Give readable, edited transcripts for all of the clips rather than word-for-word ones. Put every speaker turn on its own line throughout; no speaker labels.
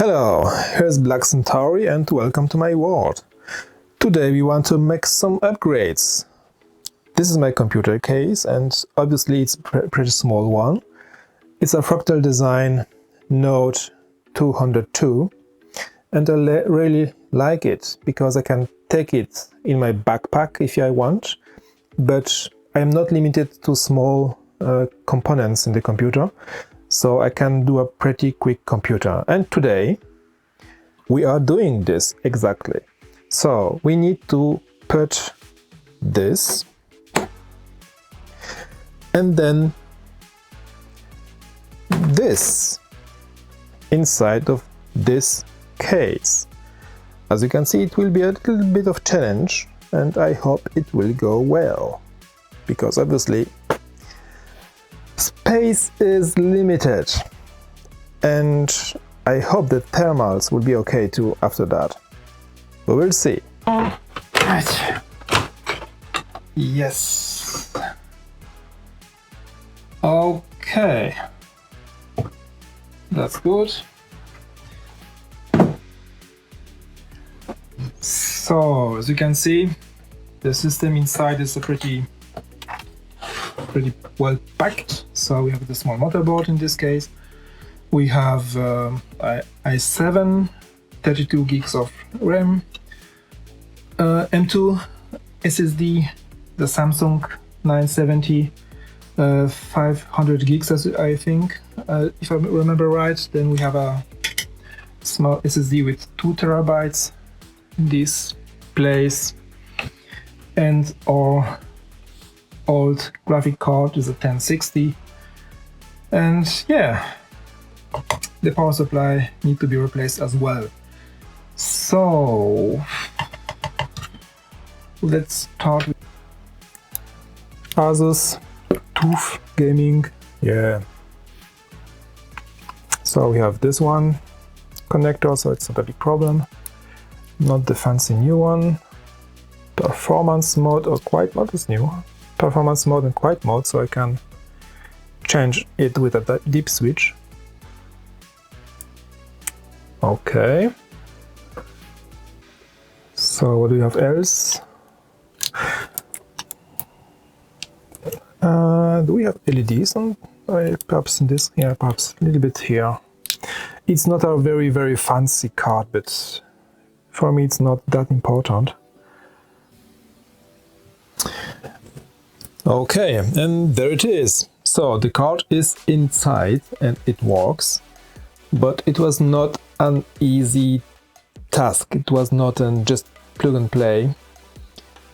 Hello, here's Black Centauri and welcome to my world. Today we want to make some upgrades. This is my computer case and obviously it's a pretty small one. It's a Fractal Design Node 202 and I really like it because I can take it in my backpack if I want, but I am not limited to small components in the computer. So I can do a pretty quick computer. And today we are doing this exactly. So we need to put this and then this inside of this case. As you can see, it will be a little bit of challenge and I hope it will go well, because obviously space is limited, and I hope the thermals will be okay too after that. We will see. Right. Yes. Okay. That's good. So, as you can see, the system inside is pretty well packed. So we have the small motherboard in this case. We have i7, 32 gigs of RAM, M2 SSD, the Samsung 970, 500 gigs I think, if I remember right. Then we have a small SSD with 2 terabytes in this place, and our old graphic card is a 1060, and yeah, the power supply need to be replaced as well. So let's start with ASUS TUF gaming. Yeah, so we have this one connector, so it's not a big problem, not the fancy new one. Performance mode or quiet mode is new. Performance mode and quiet mode, so I can change it with a deep switch. Okay. So what do we have else? Do we have LEDs on? Perhaps in this? Yeah, perhaps a little bit here. It's not a very fancy card, but for me it's not that important. Okay, and there it is. So the card is inside and it works, but it was not an easy task. It was not an just plug and play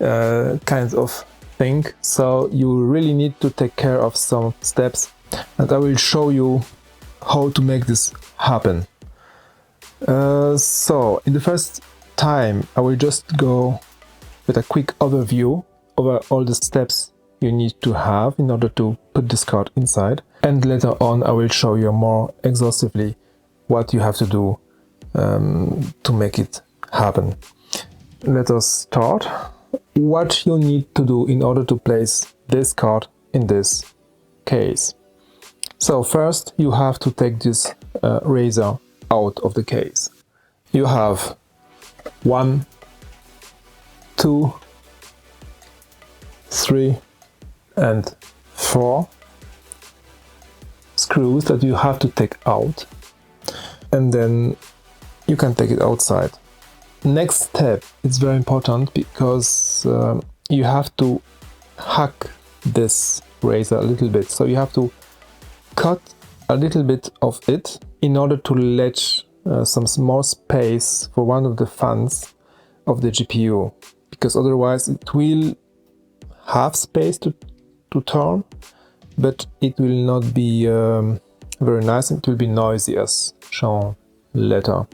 kind of thing. So you really need to take care of some steps, and I will show you how to make this happen. So in the first time I will just go with a quick overview over all the steps you need to have in order to put this card inside, and later on I will show you more exhaustively what you have to do to make it happen. Let us start. What you need to do in order to place this card in this case. So first you have to take this razor out of the case. You have 1, 2, 3 and 4 screws that you have to take out, and then you can take it outside. Next step is very important, because you have to hack this razor a little bit. So you have to cut a little bit of it in order to let some more space for one of the fans of the GPU, because otherwise it will have space to turn, but it will not be very nice. It will be noisy, as shown later.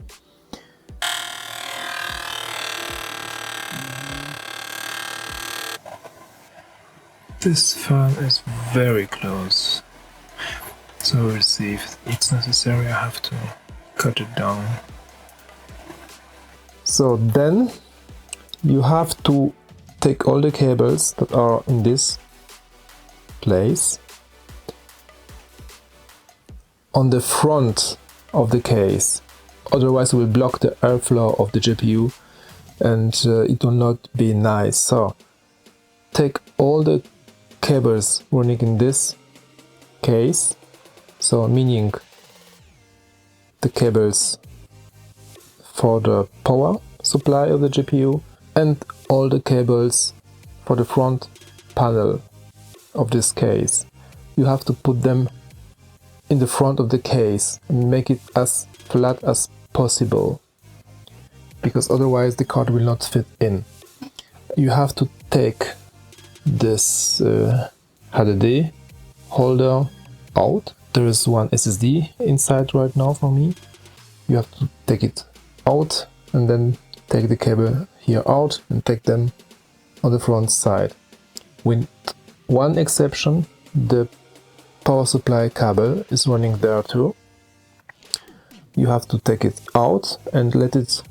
This fan is very close, so we'll see if it's necessary. I have to cut it down. So then you have to take all the cables that are in this place on the front of the case, otherwise it will block the airflow of the GPU and it will not be nice. So take all the cables running in this case, so meaning the cables for the power supply of the GPU and all the cables for the front panel of this case. You have to put them in the front of the case and make it as flat as possible, because otherwise the card will not fit in. You have to take this HDD holder out. There is one SSD inside right now for me. You have to take it out and then take the cable here out and take them on the front side. With one exception, the power supply cable is running there too. You have to take it out and let it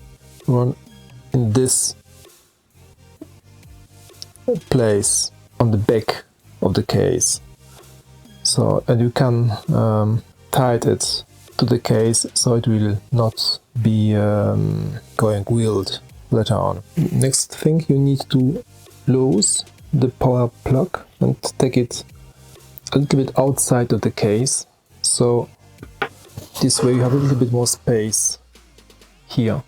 run in this place on the back of the case. So, and you can tie it to the case so it will not be going wild later on. Next thing, you need to lose the power plug and take it a little bit outside of the case, so this way you have a little bit more space here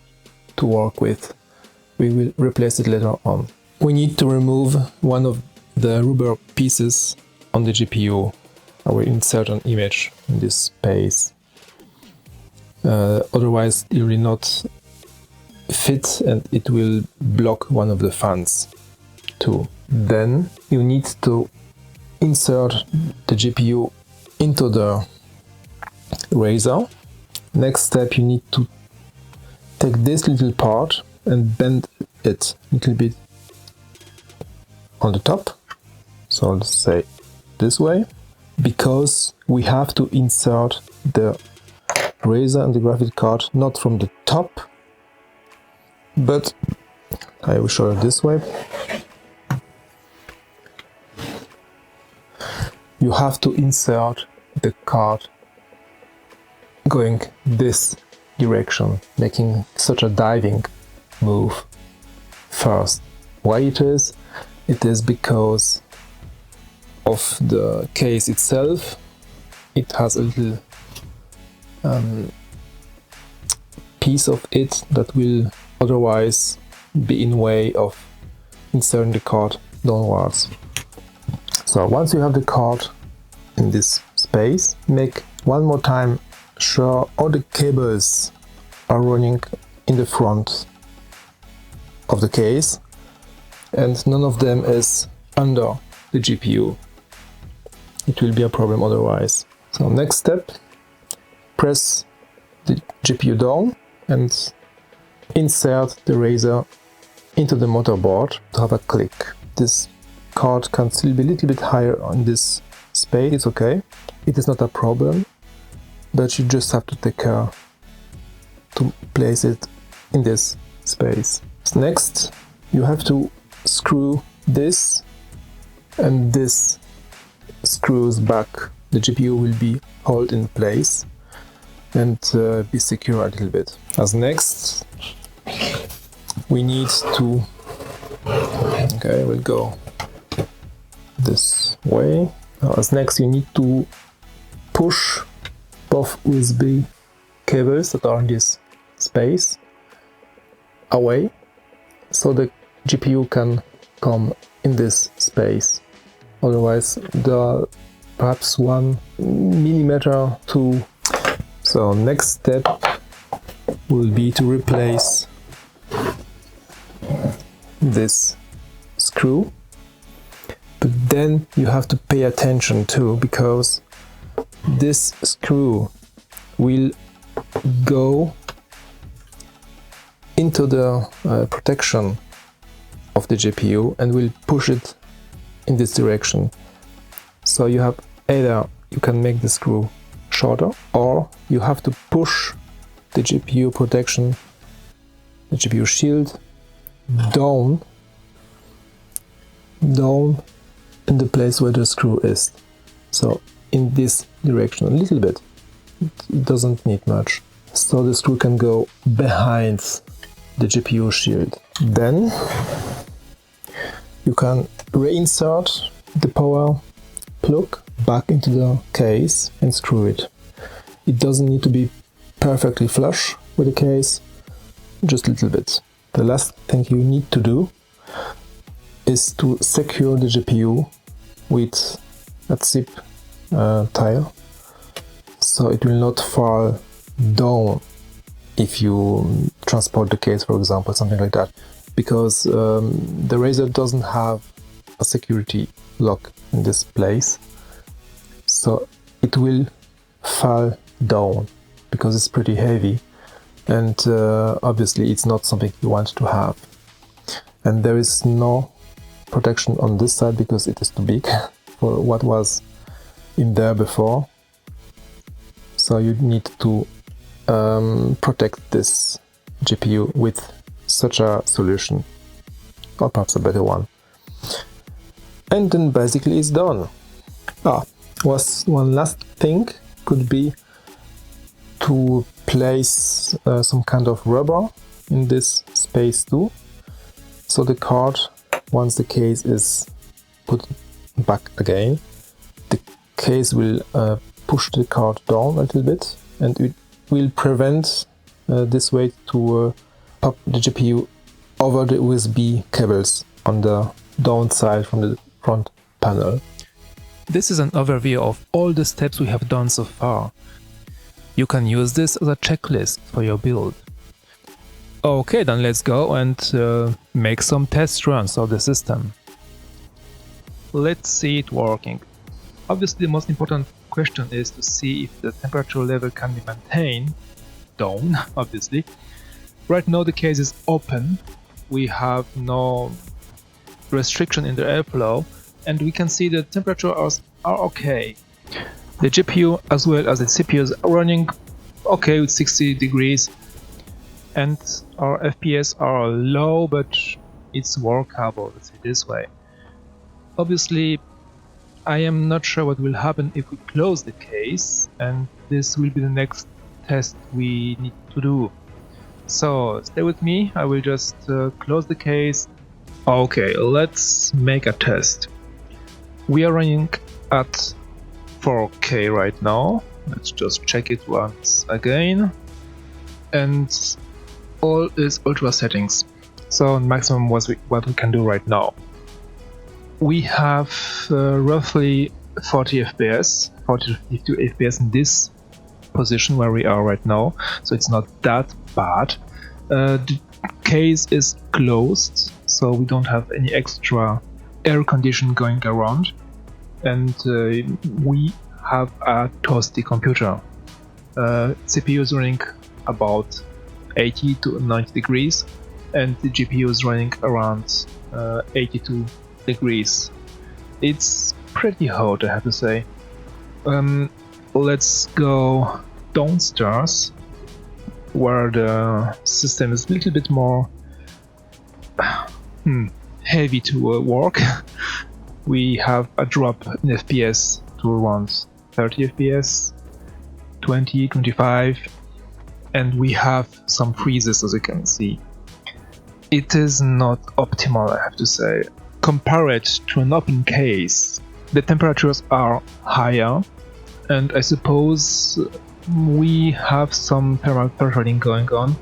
to work with. We will replace it later on. We need to remove one of the rubber pieces on the GPU. I will insert an image in this space. Otherwise it will not fit and it will block one of the fans too. Then you need to insert the GPU into the razor. Next step, you need to take this little part and bend it a little bit on the top. So let's say this way, because we have to insert the razor and the graphics card not from the top, but I will show it this way. You have to insert the card going this direction, making such a diving move first. Why it is? It is because of the case itself. It has a little piece of it that will otherwise be in way of inserting the card downwards. So once you have the card in this space, make one more time sure all the cables are running in the front of the case and none of them is under the GPU. It will be a problem otherwise. So next step, press the GPU down and insert the razor into the motherboard to have a click. This card can still be a little bit higher on this space, it's okay. It is not a problem, but you just have to take care to place it in this space. Next, you have to screw this and this screws back. The GPU will be held in place and be secure a little bit. As next, we need to, okay, we'll go this way. As next, you need to push both USB cables that are in this space away so the GPU can come in this space. Otherwise, there are perhaps 1 millimeter to. So next step will be to replace this screw. But then you have to pay attention too, because this screw will go into the protection of the GPU and will push it in this direction. So you have either you can make the screw shorter, or you have to push the GPU protection, the GPU shield down in the place where the screw is. So in this direction a little bit. It doesn't need much. so the screw can go behind the GPU shield. Then you can reinsert the power plug back into the case and screw it. It doesn't need to be perfectly flush with the case, just a little bit. The last thing you need to do is to secure the GPU with a zip tie, so it will not fall down if you transport the case, for example, something like that, because the Razer doesn't have a security lock in this place, so it will fall down because it's pretty heavy, and obviously it's not something you want to have. And there is no protection on this side because it is too big for what was in there before, so you need to protect this GPU with such a solution, or perhaps a better one. And then basically it's done. One last thing could be to place some kind of rubber in this space too, so the card, once the case is put back again, the case will push the card down a little bit, and it will prevent this way to pop the GPU over the USB cables on the downside from the front panel. This is an overview of all the steps we have done so far. You can use this as a checklist for your build. Okay, then let's go and make some test runs of the system. Let's see it working. Obviously the most important question is to see if the temperature level can be maintained down, obviously. Right now the case is open, we have no restriction in the airflow, and we can see the temperatures are okay. The GPU as well as the CPUs are running okay with 60 degrees, and our FPS are low, but it's workable, let's say this way. Obviously I am not sure what will happen if we close the case, and this will be the next test we need to do. So stay with me, I will just close the case. Okay, let's make a test. We are running at 4K right now. Let's just check it once again. And all is ultra settings. So maximum was what we can do right now. We have roughly 40 FPS, 40 to 50 FPS in this position where we are right now, so it's not that bad. The case is closed, so we don't have any extra air condition going around, and we have a toasty computer. CPU is running about 80 to 90 degrees, and the GPU is running around 82 degrees. It's pretty hot, I have to say. Let's go downstairs, where the system is a little bit more heavy to work. We have a drop in FPS to around 30 FPS, 20, 25, and we have some freezes, as you can see. It is not optimal, I have to say. Compared to an open case, the temperatures are higher, and I suppose we have some thermal throttling going on,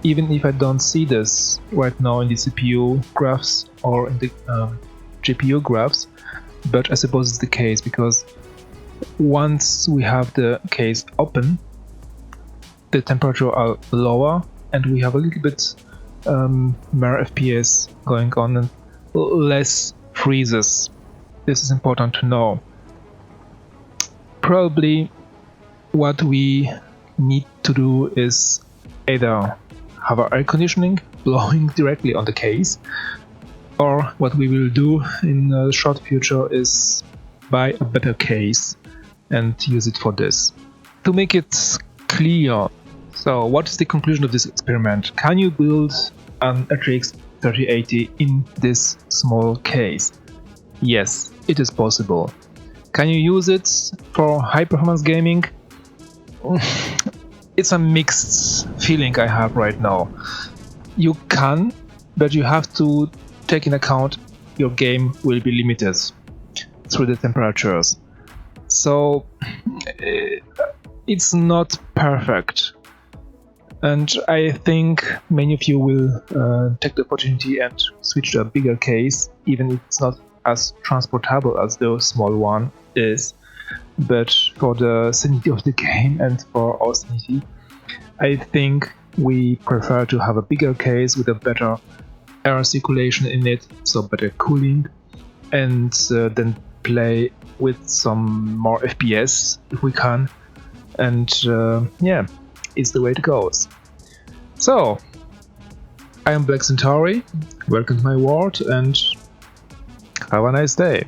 even if I don't see this right now in the CPU graphs or in the GPU graphs, but I suppose it's the case, because once we have the case open, the temperature are lower, and we have a little bit more FPS going on and less freezes. This is important to know. Probably what we need to do is either have our air conditioning blowing directly on the case, or what we will do in the short future is buy a better case and use it for this. To make it clear, so what is the conclusion of this experiment? Can you build an RTX 3080 in this small case? Yes, it is possible. Can you use it for high performance gaming? it's a mixed feeling I have right now. You can, but you have to take in account your game will be limited through the temperatures. So it's not perfect. And I think many of you will take the opportunity and switch to a bigger case, even if it's not as transportable as the small one is. But for the sanity of the game and for our sanity, I think we prefer to have a bigger case with a better air circulation in it, so better cooling, and then play with some more FPS if we can. And yeah, it's the way it goes. So, I am Black Centauri, welcome to my world, and have a nice day.